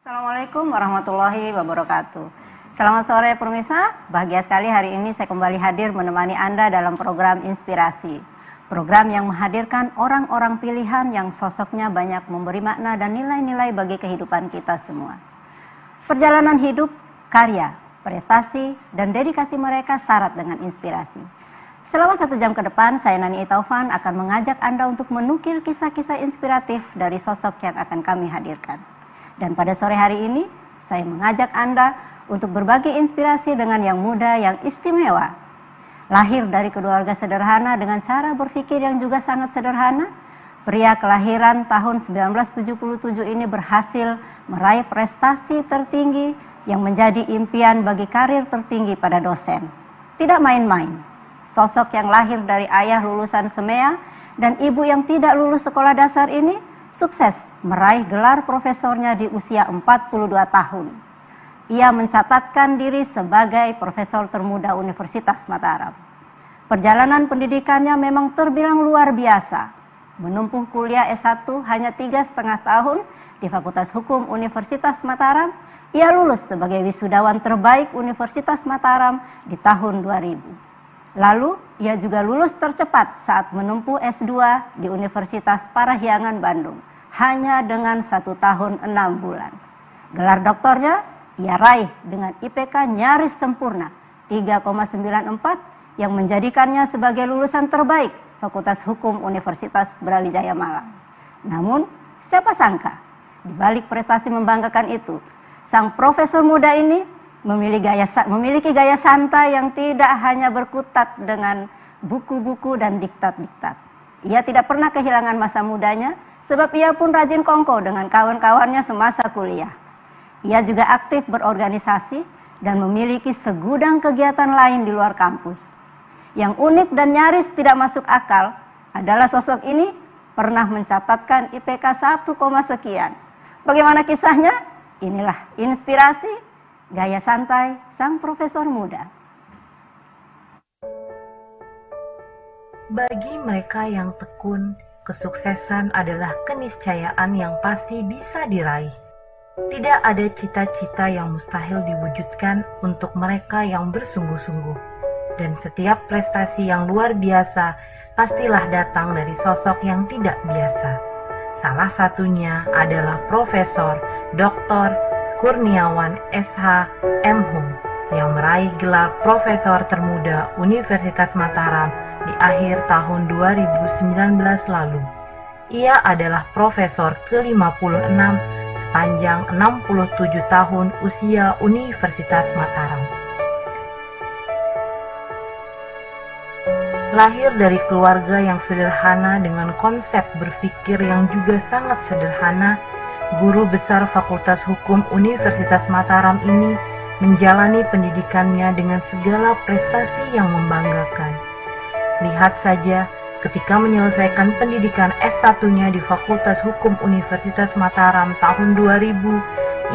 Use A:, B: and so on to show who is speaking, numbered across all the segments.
A: Assalamualaikum warahmatullahi wabarakatuh. Selamat sore pemirsa, bahagia sekali hari ini saya kembali hadir menemani Anda dalam program Inspirasi. Program yang menghadirkan orang-orang pilihan yang sosoknya banyak memberi makna dan nilai-nilai bagi kehidupan kita semua. Perjalanan hidup, karya, prestasi, dan dedikasi mereka syarat dengan inspirasi. Selama 1 jam ke depan, saya Nani Itaufan akan mengajak Anda untuk menukil kisah-kisah inspiratif dari sosok yang akan kami hadirkan. Dan pada sore hari ini, saya mengajak Anda untuk berbagi inspirasi dengan yang muda yang istimewa. Lahir dari keluarga sederhana dengan cara berpikir yang juga sangat sederhana, pria kelahiran tahun 1977 ini berhasil meraih prestasi tertinggi yang menjadi impian bagi karir tertinggi pada dosen. Tidak main-main, sosok yang lahir dari ayah lulusan SEMEA dan ibu yang tidak lulus sekolah dasar ini sukses meraih gelar profesornya di usia 42 tahun. Ia mencatatkan diri sebagai profesor termuda Universitas Mataram. Perjalanan pendidikannya memang terbilang luar biasa. Menempuh kuliah S1 hanya 3,5 tahun di Fakultas Hukum Universitas Mataram, ia lulus sebagai wisudawan terbaik Universitas Mataram di tahun 2000. Lalu, ia juga lulus tercepat saat menempuh S2 di Universitas Parahyangan Bandung, hanya dengan 1 tahun 6 bulan. Gelar doktornya, ia raih dengan IPK nyaris sempurna, 3,94, yang menjadikannya sebagai lulusan terbaik Fakultas Hukum Universitas Brawijaya Malang. Namun, siapa sangka, di balik prestasi membanggakan itu, sang profesor muda ini memiliki gaya santai yang tidak hanya berkutat dengan buku-buku dan diktat-diktat. Ia tidak pernah kehilangan masa mudanya, sebab ia pun rajin kongko dengan kawan-kawannya semasa kuliah. Ia juga aktif berorganisasi dan memiliki segudang kegiatan lain di luar kampus. Yang unik dan nyaris tidak masuk akal adalah sosok ini pernah mencatatkan IPK 1, sekian. Bagaimana kisahnya? Inilah inspirasi gaya santai sang profesor muda.
B: Bagi mereka yang tekun, kesuksesan adalah keniscayaan yang pasti bisa diraih. Tidak ada cita-cita yang mustahil diwujudkan untuk mereka yang bersungguh-sungguh. Dan setiap prestasi yang luar biasa pastilah datang dari sosok yang tidak biasa. Salah satunya adalah Profesor Dr. Kurniawan SH M. Hum yang meraih gelar Profesor Termuda Universitas Mataram di akhir tahun 2019 lalu. Ia adalah profesor ke-56 sepanjang 67 tahun usia Universitas Mataram. Lahir dari keluarga yang sederhana dengan konsep berpikir yang juga sangat sederhana, guru besar Fakultas Hukum Universitas Mataram ini menjalani pendidikannya dengan segala prestasi yang membanggakan. Lihat saja, ketika menyelesaikan pendidikan S1-nya di Fakultas Hukum Universitas Mataram tahun 2000,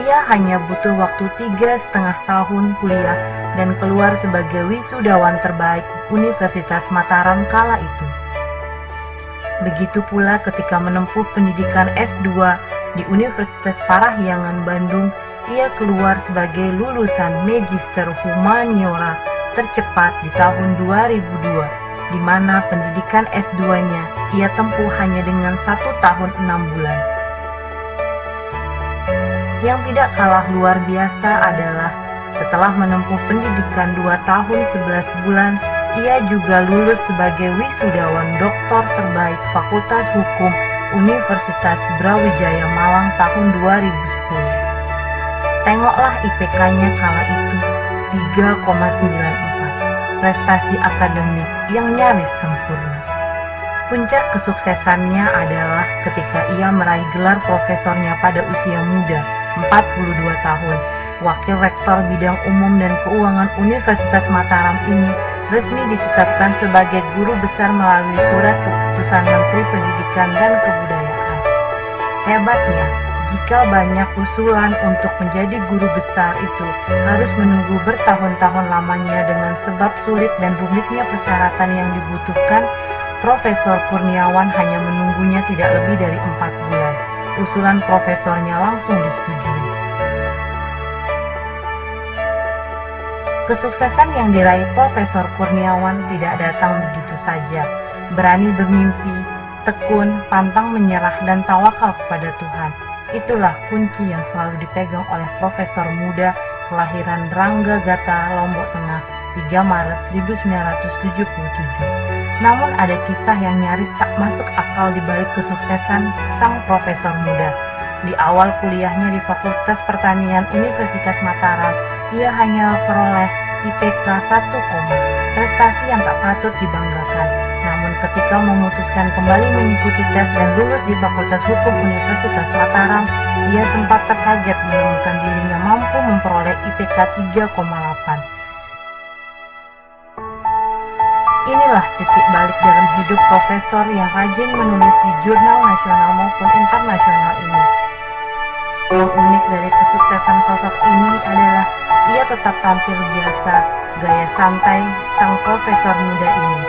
B: ia hanya butuh waktu 3,5 tahun kuliah dan keluar sebagai wisudawan terbaik Universitas Mataram kala itu. Begitu pula ketika menempuh pendidikan S2 di Universitas Parahyangan Bandung, ia keluar sebagai lulusan Magister Humaniora tercepat di tahun 2002, di mana pendidikan S2-nya ia tempuh hanya dengan 1 tahun 6 bulan. Yang tidak kalah luar biasa adalah setelah menempuh pendidikan 2 tahun 11 bulan, ia juga lulus sebagai wisudawan doktor terbaik Fakultas Hukum Universitas Brawijaya Malang tahun 2010. Tengoklah IPK-nya kala itu, 3,94, prestasi akademik yang nyaris sempurna. Puncak kesuksesannya adalah ketika ia meraih gelar profesornya pada usia muda, 42 tahun. Wakil Rektor Bidang Umum dan Keuangan Universitas Mataram ini resmi ditetapkan sebagai guru besar melalui surat keputusan Menteri Pendidikan dan Kebudayaan. Hebatnya, jika banyak usulan untuk menjadi guru besar itu harus menunggu bertahun-tahun lamanya dengan sebab sulit dan rumitnya persyaratan yang dibutuhkan, Profesor Kurniawan hanya menunggunya tidak lebih dari 4 bulan. Usulan profesornya langsung disetujui. Kesuksesan yang diraih Profesor Kurniawan tidak datang begitu saja. Berani bermimpi, tekun, pantang menyerah, dan tawakal kepada Tuhan. Itulah kunci yang selalu dipegang oleh profesor muda kelahiran Ranggagata, Lombok Tengah, 3 Maret 1977. Namun ada kisah yang nyaris tak masuk akal di balik kesuksesan sang profesor muda. Di awal kuliahnya di Fakultas Pertanian Universitas Mataram, ia hanya peroleh IPK 1, prestasi yang tak patut dibanggakan. Namun ketika memutuskan kembali mengikuti tes dan lulus di Fakultas Hukum Universitas Mataram, ia sempat terkaget menemukan dirinya mampu memperoleh IPK 3,8. Inilah titik balik dalam hidup profesor yang rajin menulis di jurnal nasional maupun internasional ini. Yang unik dari kesuksesan sosok ini adalah ia tetap tampil biasa, gaya santai sang profesor muda ini.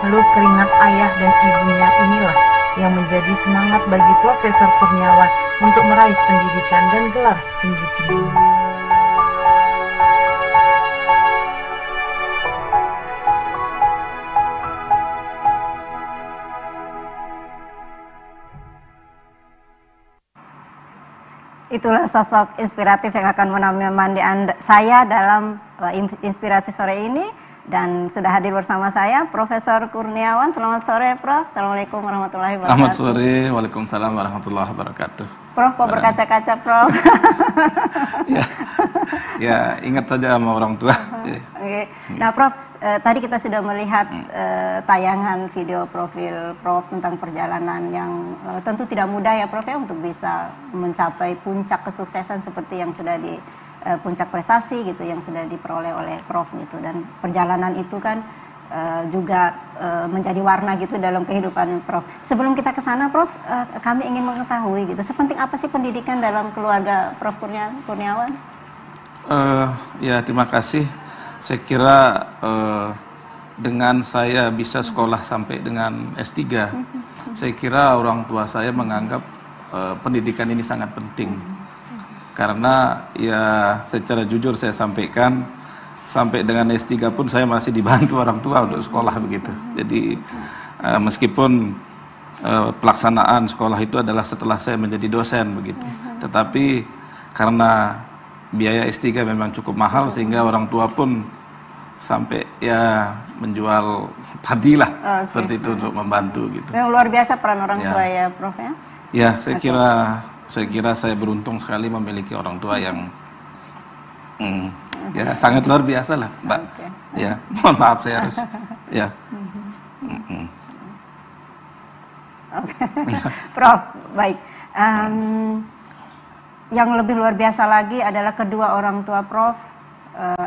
B: Peluh keringat ayah dan ibunya inilah yang menjadi semangat bagi Profesor Kurniawan untuk meraih pendidikan dan gelar setinggi-tingginya.
A: Itulah sosok inspiratif yang akan menemani saya dalam inspirasi sore ini, dan sudah hadir bersama saya Profesor Kurniawan. Selamat sore, Prof. Assalamualaikum warahmatullahi wabarakatuh.
C: Selamat sore, waalaikumsalam warahmatullahi wabarakatuh.
A: Prof, kok berkaca-kaca, Prof?
C: ya, ingat saja sama orang tua.
A: Okay. Nah, Prof, tadi kita sudah melihat tayangan video profil Prof tentang perjalanan yang tentu tidak mudah ya, Prof, ya, untuk bisa mencapai puncak kesuksesan seperti yang sudah di puncak prestasi gitu yang sudah diperoleh oleh Prof gitu, dan perjalanan itu kan juga menjadi warna gitu dalam kehidupan Prof. Sebelum kita ke sana, Prof, kami ingin mengetahui gitu, sepenting apa sih pendidikan dalam keluarga Prof Kurniawan?
C: Ya, terima kasih. Saya kira dengan saya bisa sekolah sampai dengan S3, saya kira orang tua saya menganggap pendidikan ini sangat penting. Karena ya secara jujur saya sampaikan, sampai dengan S3 pun saya masih dibantu orang tua untuk sekolah begitu. Jadi meskipun pelaksanaan sekolah itu adalah setelah saya menjadi dosen begitu. Tetapi karena biaya S3 memang cukup mahal sehingga orang tua pun sampai ya menjual padi lah, seperti itu untuk membantu gitu.
A: Yang luar biasa peran orang tua ya, Prof, ya?
C: Ya, saya kira saya beruntung sekali memiliki orang tua yang ya sangat luar biasa lah, Mbak. Ya, mohon maaf saya harus ya.
A: Prof, baik. Yang lebih luar biasa lagi adalah kedua orang tua Prof,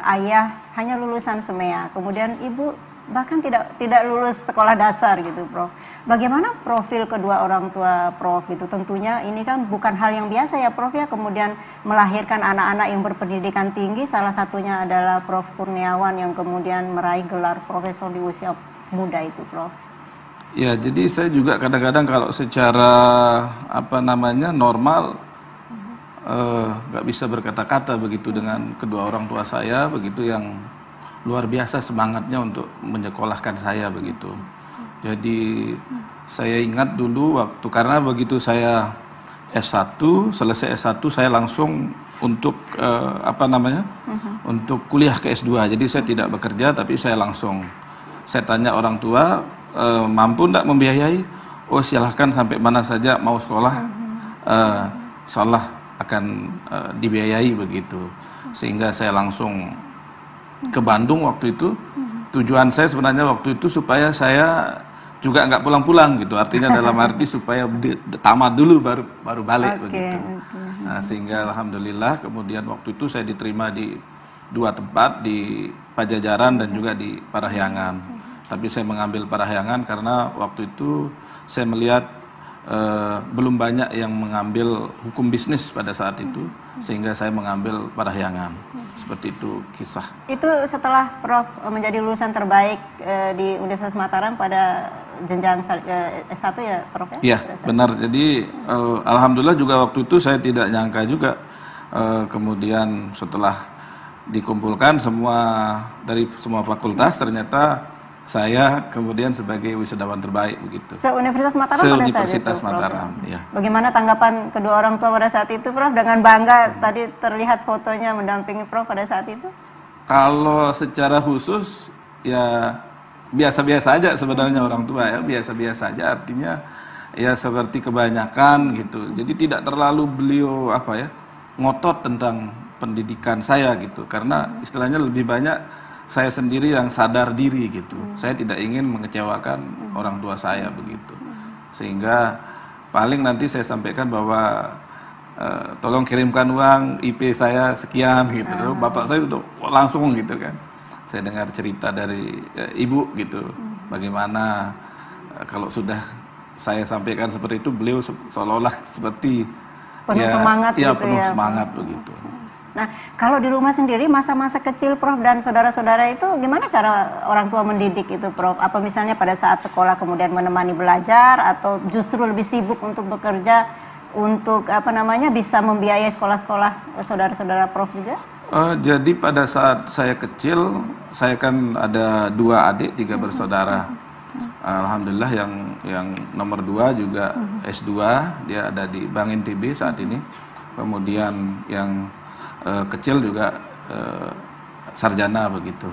A: ayah hanya lulusan SEMEA, kemudian ibu bahkan tidak lulus sekolah dasar gitu, Prof. Bagaimana profil kedua orang tua Prof itu? Tentunya ini kan bukan hal yang biasa ya, Prof, ya, kemudian melahirkan anak-anak yang berpendidikan tinggi, salah satunya adalah Prof Kurniawan yang kemudian meraih gelar profesor di usia muda itu, Prof.
C: Ya, jadi saya juga kadang-kadang kalau secara normal nggak bisa berkata-kata begitu dengan kedua orang tua saya begitu, yang luar biasa semangatnya untuk menyekolahkan saya begitu. Jadi saya ingat dulu waktu, karena begitu saya S1, selesai S1 saya langsung untuk untuk kuliah ke S2. Jadi saya tidak bekerja tapi saya langsung, saya tanya orang tua mampu enggak membiayai. Oh, silahkan sampai mana saja mau sekolah, insyaallah akan dibiayai begitu. Sehingga saya langsung ke Bandung waktu itu. Tujuan saya sebenarnya waktu itu supaya saya juga nggak pulang-pulang gitu, artinya dalam arti supaya tamat dulu baru balik begitu. Nah, sehingga alhamdulillah kemudian waktu itu saya diterima di 2 tempat, di Pajajaran dan juga di Parahyangan. Tapi saya mengambil Parahyangan karena waktu itu saya melihat belum banyak yang mengambil hukum bisnis pada saat itu, sehingga saya mengambil Parahyangan. Seperti itu kisah. Itu
A: setelah Prof menjadi lulusan terbaik di Universitas Mataram pada jenjang S1 ya, Prof, ya?
C: Iya, benar. Jadi alhamdulillah juga waktu itu saya tidak nyangka juga kemudian setelah dikumpulkan semua dari semua fakultas, ternyata saya kemudian sebagai wisudawan terbaik begitu.
A: Se-Universitas Mataram pada saat itu,
C: Se-Universitas
A: Prof?
C: Mataram, ya.
A: Bagaimana tanggapan kedua orang tua pada saat itu, Prof? Dengan bangga tadi terlihat fotonya mendampingi Prof pada saat itu?
C: Kalau secara khusus ya biasa-biasa aja sebenarnya orang tua ya, biasa-biasa aja, artinya ya seperti kebanyakan gitu. Jadi tidak terlalu beliau apa ya, ngotot tentang pendidikan saya gitu, karena istilahnya lebih banyak saya sendiri yang sadar diri gitu. Saya tidak ingin mengecewakan orang tua saya begitu. Sehingga paling nanti saya sampaikan bahwa tolong kirimkan uang IP saya sekian gitu. Terus bapak saya udah langsung gitu kan. Saya dengar cerita dari ibu gitu. Bagaimana kalau sudah saya sampaikan seperti itu, beliau seolah-olah seperti
A: penuh semangat
C: ya,
A: gitu
C: penuh
A: ya,
C: semangat begitu.
A: Nah, kalau di rumah sendiri masa-masa kecil Prof dan saudara-saudara itu gimana cara orang tua mendidik itu, Prof? Apa misalnya pada saat sekolah kemudian menemani belajar atau justru lebih sibuk untuk bekerja untuk apa namanya bisa membiayai sekolah-sekolah saudara-saudara Prof juga?
C: Jadi pada saat saya kecil, saya kan ada 2 adik, 3 bersaudara. Alhamdulillah yang nomor 2 juga S2, dia ada di Bank NTB saat ini. Kemudian yang kecil juga sarjana begitu.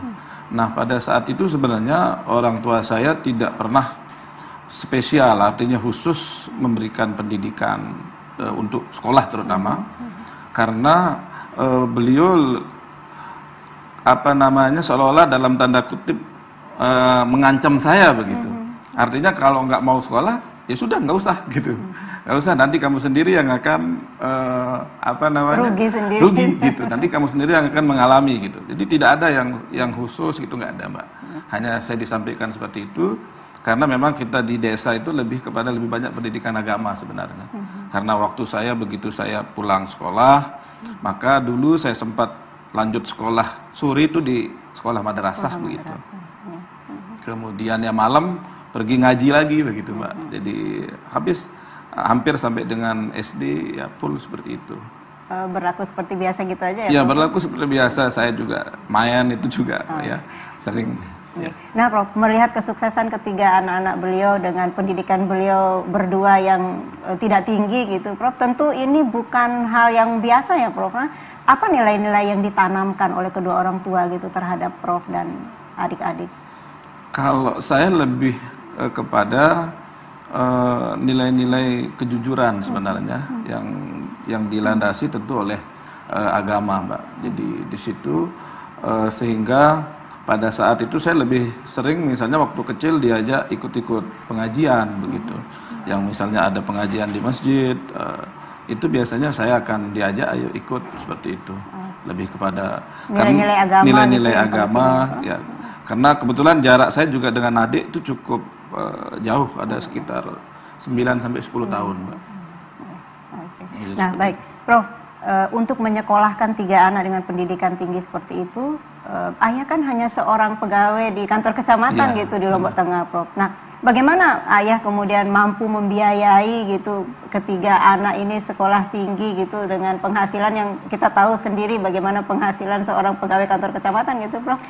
C: Nah pada saat itu sebenarnya orang tua saya tidak pernah spesial, artinya khusus memberikan pendidikan untuk sekolah terutama, karena beliau apa namanya seolah-olah dalam tanda kutip mengancam saya begitu. Artinya kalau nggak mau sekolah ya sudah nggak usah gitu. Nggak usah, nanti kamu sendiri yang akan apa namanya rugi gitu. Nanti kamu sendiri yang akan mengalami gitu. Jadi tidak ada yang khusus gitu, nggak ada Mbak. Hanya saya disampaikan seperti itu karena memang kita di desa itu lebih banyak pendidikan agama sebenarnya. Karena waktu saya begitu saya pulang sekolah, maka dulu saya sempat lanjut sekolah suri itu di sekolah madrasah begitu. Kemudian ya malam pergi ngaji lagi begitu Mbak. Jadi hampir sampai dengan SD ya full seperti itu.
A: Berlaku seperti biasa gitu aja ya?
C: Ya berlaku seperti biasa, saya juga main itu juga ya sering. Ya.
A: Nah Prof, melihat kesuksesan ketiga anak-anak beliau dengan pendidikan beliau berdua yang tidak tinggi gitu Prof, tentu ini bukan hal yang biasa ya Prof. Nah, apa nilai-nilai yang ditanamkan oleh kedua orang tua gitu terhadap Prof dan adik-adik?
C: Kalau saya lebih kepada nilai-nilai kejujuran sebenarnya yang dilandasi tentu oleh agama Mbak. Jadi di situ sehingga pada saat itu saya lebih sering misalnya waktu kecil diajak ikut-ikut pengajian begitu. Yang misalnya ada pengajian di masjid itu biasanya saya akan diajak ayo ikut seperti itu. Lebih kepada
A: nilai-nilai agama,
C: nilai-nilai agama ya. Karena kebetulan jarak saya juga dengan adik itu cukup jauh, ada sekitar 9 sampai 10 tahun, Mbak.
A: Nah, baik, Prof, untuk menyekolahkan 3 anak dengan pendidikan tinggi seperti itu, ayah kan hanya seorang pegawai di kantor kecamatan gitu di Lombok Tengah, Prof. Nah, bagaimana ayah kemudian mampu membiayai gitu ketiga anak ini sekolah tinggi gitu dengan penghasilan yang kita tahu sendiri bagaimana penghasilan seorang pegawai kantor kecamatan gitu, Prof?